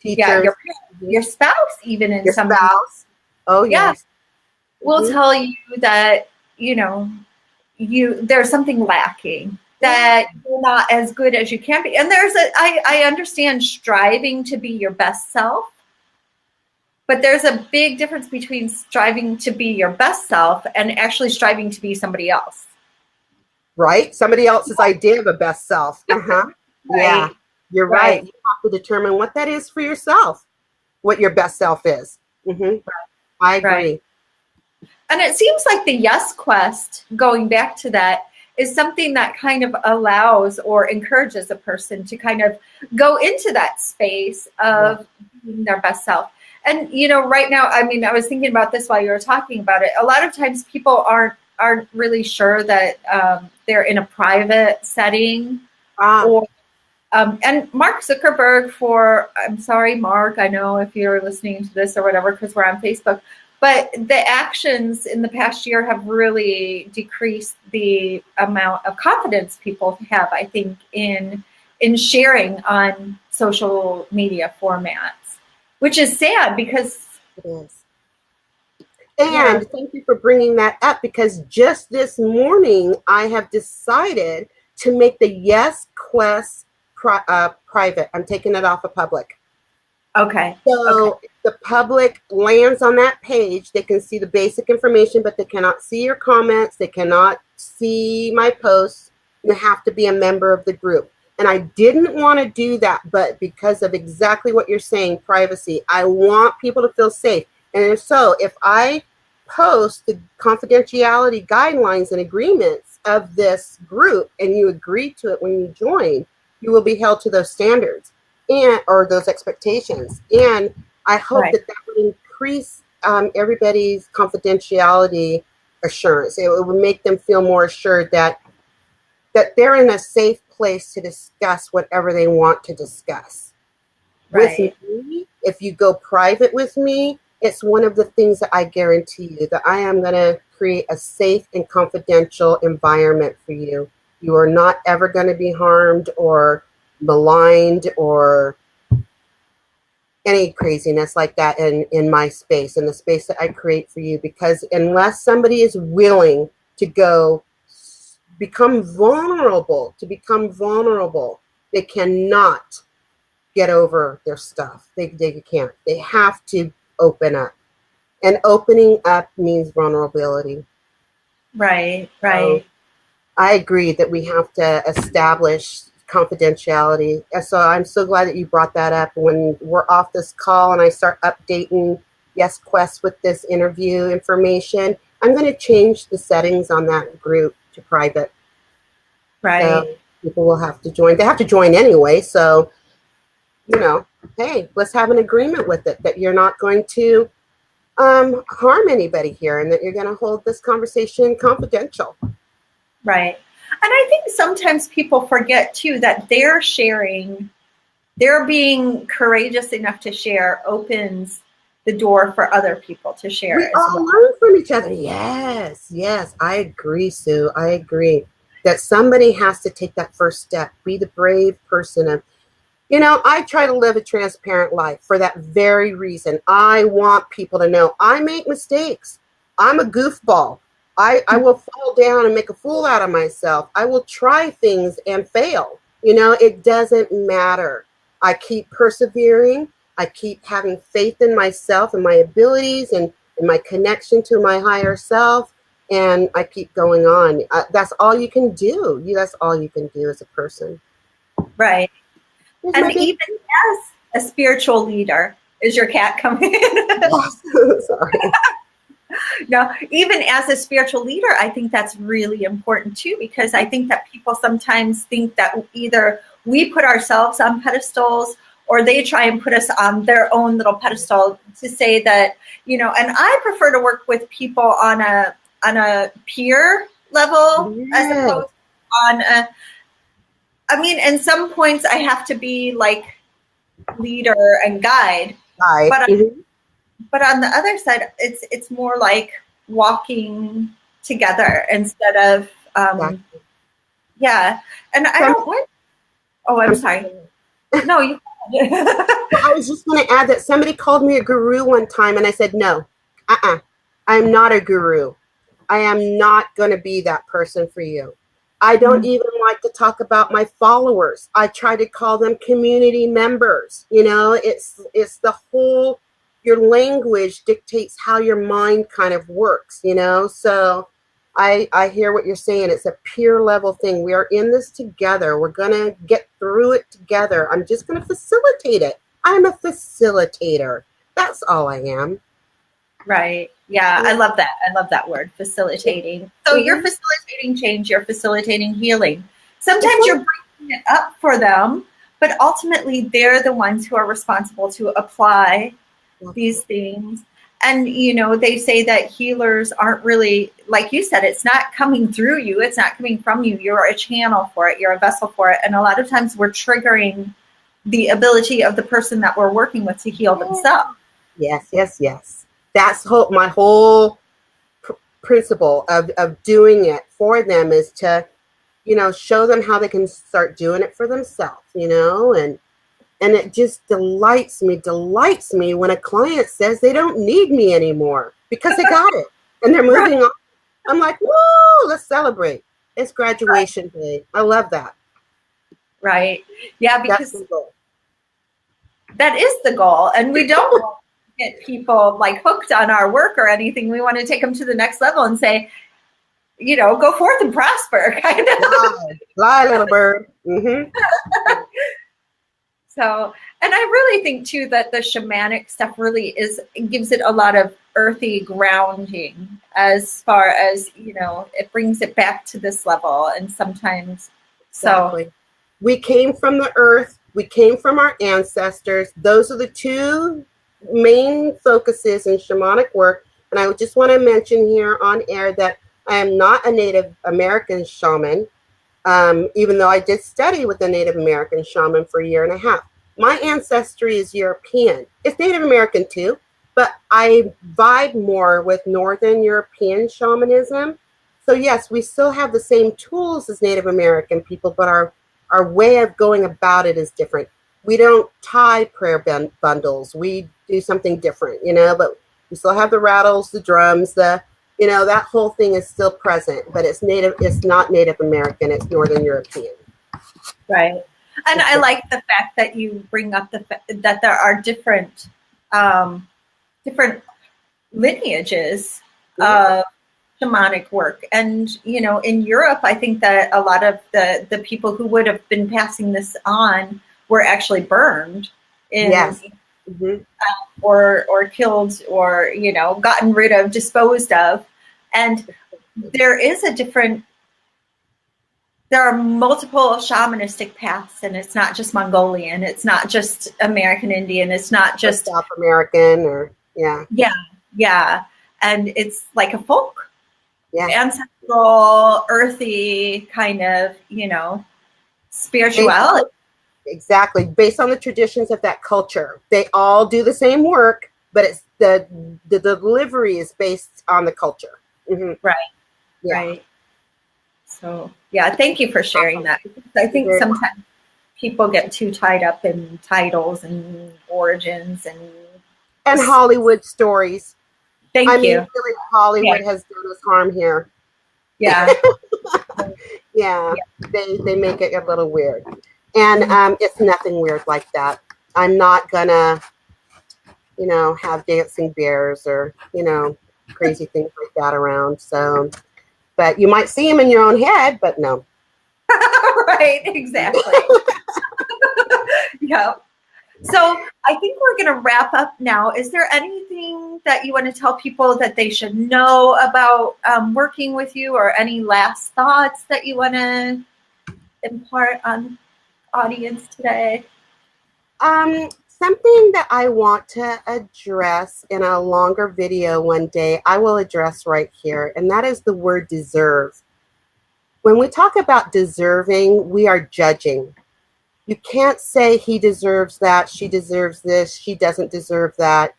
yeah, teachers, your spouse, even in your some spouse. Oh, yeah, yes. will tell you that, there's something lacking, that you're not as good as you can be. And I understand striving to be your best self, but there's a big difference between striving to be your best self and actually striving to be somebody else. Right? Somebody else's idea of a best self. Uh-huh. Right. Yeah, you're right. You have to determine what that is for yourself, what your best self is. Mm-hmm. I agree. Right. And it seems like the Yes Quest, going back to that, is something that kind of allows or encourages a person to kind of go into that space of being their best self. And, you know, right now, I mean, I was thinking about this while you were talking about it. A lot of times people aren't really sure that they're in a private setting. Or and Mark Zuckerberg I'm sorry, Mark, I know if you're listening to this or whatever, because we're on Facebook, but the actions in the past year have really decreased the amount of confidence people have, I think, in sharing on social media formats, which is sad because it is. And thank you for bringing that up, because just this morning I have decided to make the Yes Quest private. I'm taking it off of public. Okay. So the public lands on that page. They can see the basic information, but they cannot see your comments. They cannot see my posts. They have to be a member of the group. And I didn't want to do that, but because of exactly what you're saying, privacy, I want people to feel safe. And if I post the confidentiality guidelines and agreements of this group and you agree to it when you join, you will be held to those standards or those expectations. And I hope that would increase everybody's confidentiality assurance. It would make them feel more assured that they're in a safe place to discuss whatever they want to discuss. With me, if you go private with me, it's one of the things that I guarantee you, that I am going to create a safe and confidential environment for you. You are not ever going to be harmed or maligned or any craziness like that in my space, in the space that I create for you. Because unless somebody is willing to go become vulnerable, they cannot get over their stuff. They can't. They have to open up. And opening up means vulnerability. Right. So I agree that we have to establish confidentiality. So I'm so glad that you brought that up. When we're off this call and I start updating Yes Quest with this interview information, I'm going to change the settings on that group to private. Right. So people will have to join. They have to join anyway. So, you know, hey, let's have an agreement with it that you're not going to harm anybody here and that you're going to hold this conversation confidential. Right. And I think sometimes people forget too that they're being courageous enough to share opens the door for other people to share. We all learn from each other. Yes. I agree, Sue. I agree that somebody has to take that first step, be the brave person. I try to live a transparent life for that very reason. I want people to know I make mistakes. I'm a goofball. I will fall down and make a fool out of myself. I will try things and fail. It doesn't matter. I keep persevering. I keep having faith in myself and my abilities and my connection to my higher self. And I keep going on. That's all you can do. That's all you can do as a person. Right. And even as a spiritual leader, is your cat coming in? Sorry. No, even as a spiritual leader, I think that's really important too, because I think that people sometimes think that either we put ourselves on pedestals or they try and put us on their own little pedestal to say that, and I prefer to work with people on a peer level as opposed to in some points I have to be like leader and guide, but on the other side, it's more like walking together instead of And I don't want. Oh, I'm sorry. No, you. I was just going to add that somebody called me a guru one time, and I said no. I'm not a guru. I am not going to be that person for you. I don't even like to talk about my followers. I try to call them community members. You know, it's the whole, your language dictates how your mind kind of works, you know? So I hear what you're saying. It's a peer level thing. We are in this together. We're going to get through it together. I'm just going to facilitate it. I'm a facilitator. That's all I am. Right. Yeah, I love that. I love that word, facilitating. So you're facilitating change, you're facilitating healing. Sometimes you're breaking it up for them, but ultimately they're the ones who are responsible to apply these things. And, you know, they say that healers aren't really, like you said, it's not coming through you. It's not coming from you. You're a channel for it. You're a vessel for it. And a lot of times we're triggering the ability of the person that we're working with to heal themselves. Yes, yes, yes. That's my whole principle of doing it for them, is to, you know, show them how they can start doing it for themselves, you know, and it just delights me when a client says they don't need me anymore because they got it and they're moving on. I'm like, woo, let's celebrate. It's graduation day. I love that. Right. Yeah, because that's the goal. That is the goal. And we don't get people like hooked on our work or anything. We want to take them to the next level and say, you know, go forth and prosper. Kind of. Fly, little bird. Mm-hmm. So, and I really think too that the shamanic stuff really gives it a lot of earthy grounding, as far as, you know, it brings it back to this level. And sometimes, exactly. We came from the earth. We came from our ancestors. Those are the two main focuses in shamanic work. And I just want to mention here on air that I am not a Native American shaman, even though I did study with a Native American shaman for a year and a half. My ancestry is European. It's Native American too, but I vibe more with Northern European shamanism. So yes, we still have the same tools as Native American people, but our way of going about it is different. We don't tie prayer bundles. We do something different, you know, but we still have the rattles, the drums, you know, that whole thing is still present, but it's not Native American, it's Northern European. Right. And I like the fact that you bring up that there are different lineages of shamanic work. And, you know, in Europe, I think that a lot of the people who would have been passing this on were actually burned or killed, or, you know, gotten rid of, disposed of. And there are multiple shamanistic paths, and it's not just Mongolian, it's not just American Indian, it's not just South American and it's like a folk, ancestral, earthy kind of, you know, spirituality. Exactly, based on the traditions of that culture. They all do the same work, but it's the delivery is based on the culture. Right. So yeah, thank you for sharing that. I think sometimes people get too tied up in titles and origins and Hollywood stories. Thank you. Really, Hollywood has done us harm here. Yeah. They make it a little weird. And it's nothing weird like that. I'm not gonna, you know, have dancing bears or, you know, crazy things like that around. So, but you might see them in your own head, but no. Right, exactly. Yeah. So I think we're going to wrap up now. Is there anything that you want to tell people that they should know about working with you, or any last thoughts that you want to impart on the audience today? Something that I want to address in a longer video one day, I will address right here, and that is the word deserve. When we talk about deserving, we are judging. You can't say he deserves that, she deserves this, she doesn't deserve that.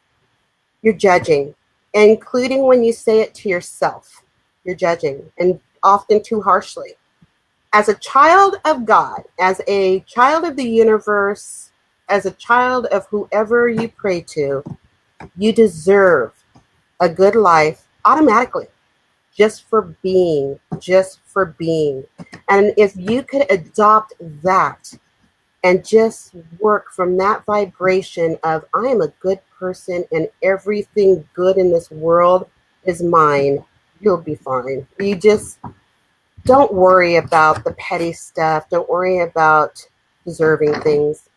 You're judging, including when you say it to yourself. You're judging, and often too harshly. As a child of God, as a child of the universe, as a child of whoever you pray to, you deserve a good life automatically. just for being, just for being. And if you could adopt that and just work from that vibration of, I am a good person and everything good in this world is mine, you'll be fine. You just don't worry about the petty stuff. Don't worry about deserving things.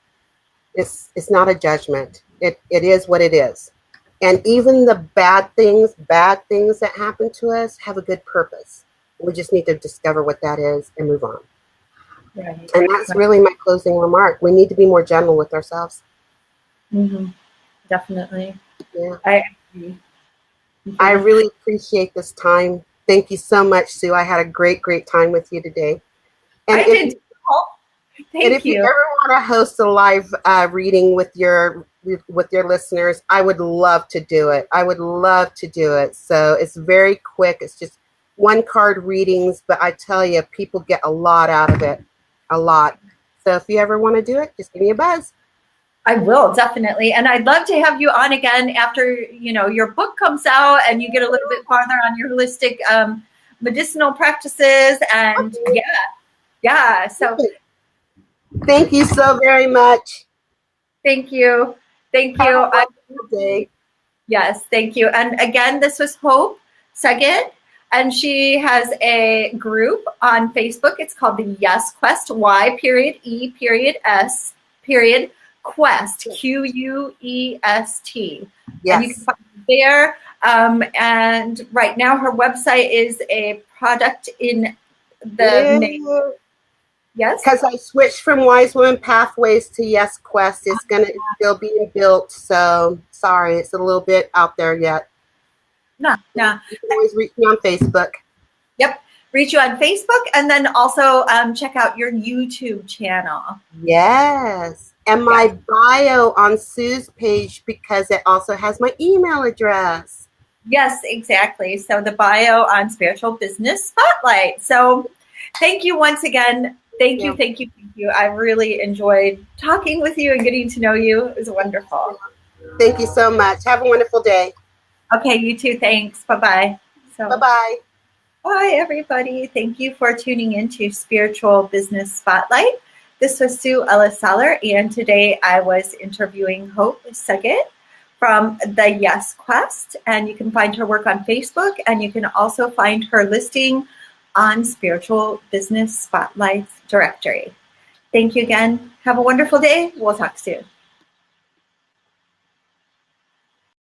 It's not a judgment. It is what it is. And even the bad things that happen to us have a good purpose. We just need to discover what that is and move on. Right. And that's really my closing remark. We need to be more gentle with ourselves. Mm-hmm. Definitely. Yeah. I agree. I really appreciate this time. Thank you so much, Sue. I had a great, great time with you today. And I did. Thank you ever want to host a live reading with your listeners, I would love to do it. I would love to do it. So it's very quick. It's just 1-card readings, but I tell you, people get a lot out of it. A lot. So if you ever want to do it, just give me a buzz. I will, definitely. And I'd love to have you on again after, your book comes out and you get a little bit farther on your holistic medicinal practices. And yeah. So thank you so very much. Thank you. Thank you. Have a wonderful day. Yes, thank you. And again, this was Hope Suggit, and she has a group on Facebook. It's called the Y.E.S Quest, Y.E.S Quest, Quest. Yes. And you can find it there. And right now, her website is a product in the name. Yes. Because I switched from Wise Woman Pathways to Y.E.S Quest. It's it's still being built. So sorry, it's a little bit out there yet. No. You can always reach me on Facebook. Yep. Reach you on Facebook, and then also check out your YouTube channel. Yes. And my bio on Sue's page, because it also has my email address. Yes, exactly. So the bio on Spiritual Business Spotlight. So thank you once again. Thank you. I really enjoyed talking with you and getting to know you. It was wonderful. Thank you so much. Have a wonderful day. Okay, you too. Thanks. Bye-bye. Bye-bye. Bye, everybody. Thank you for tuning in to Spiritual Business Spotlight. This was Sue Ellis-Saller, and today I was interviewing Hope Suggit from the Y.E.S Quest, and you can find her work on Facebook, and you can also find her listing on Spiritual Business Spotlight's directory. Thank you again. Have a wonderful day. We'll talk soon.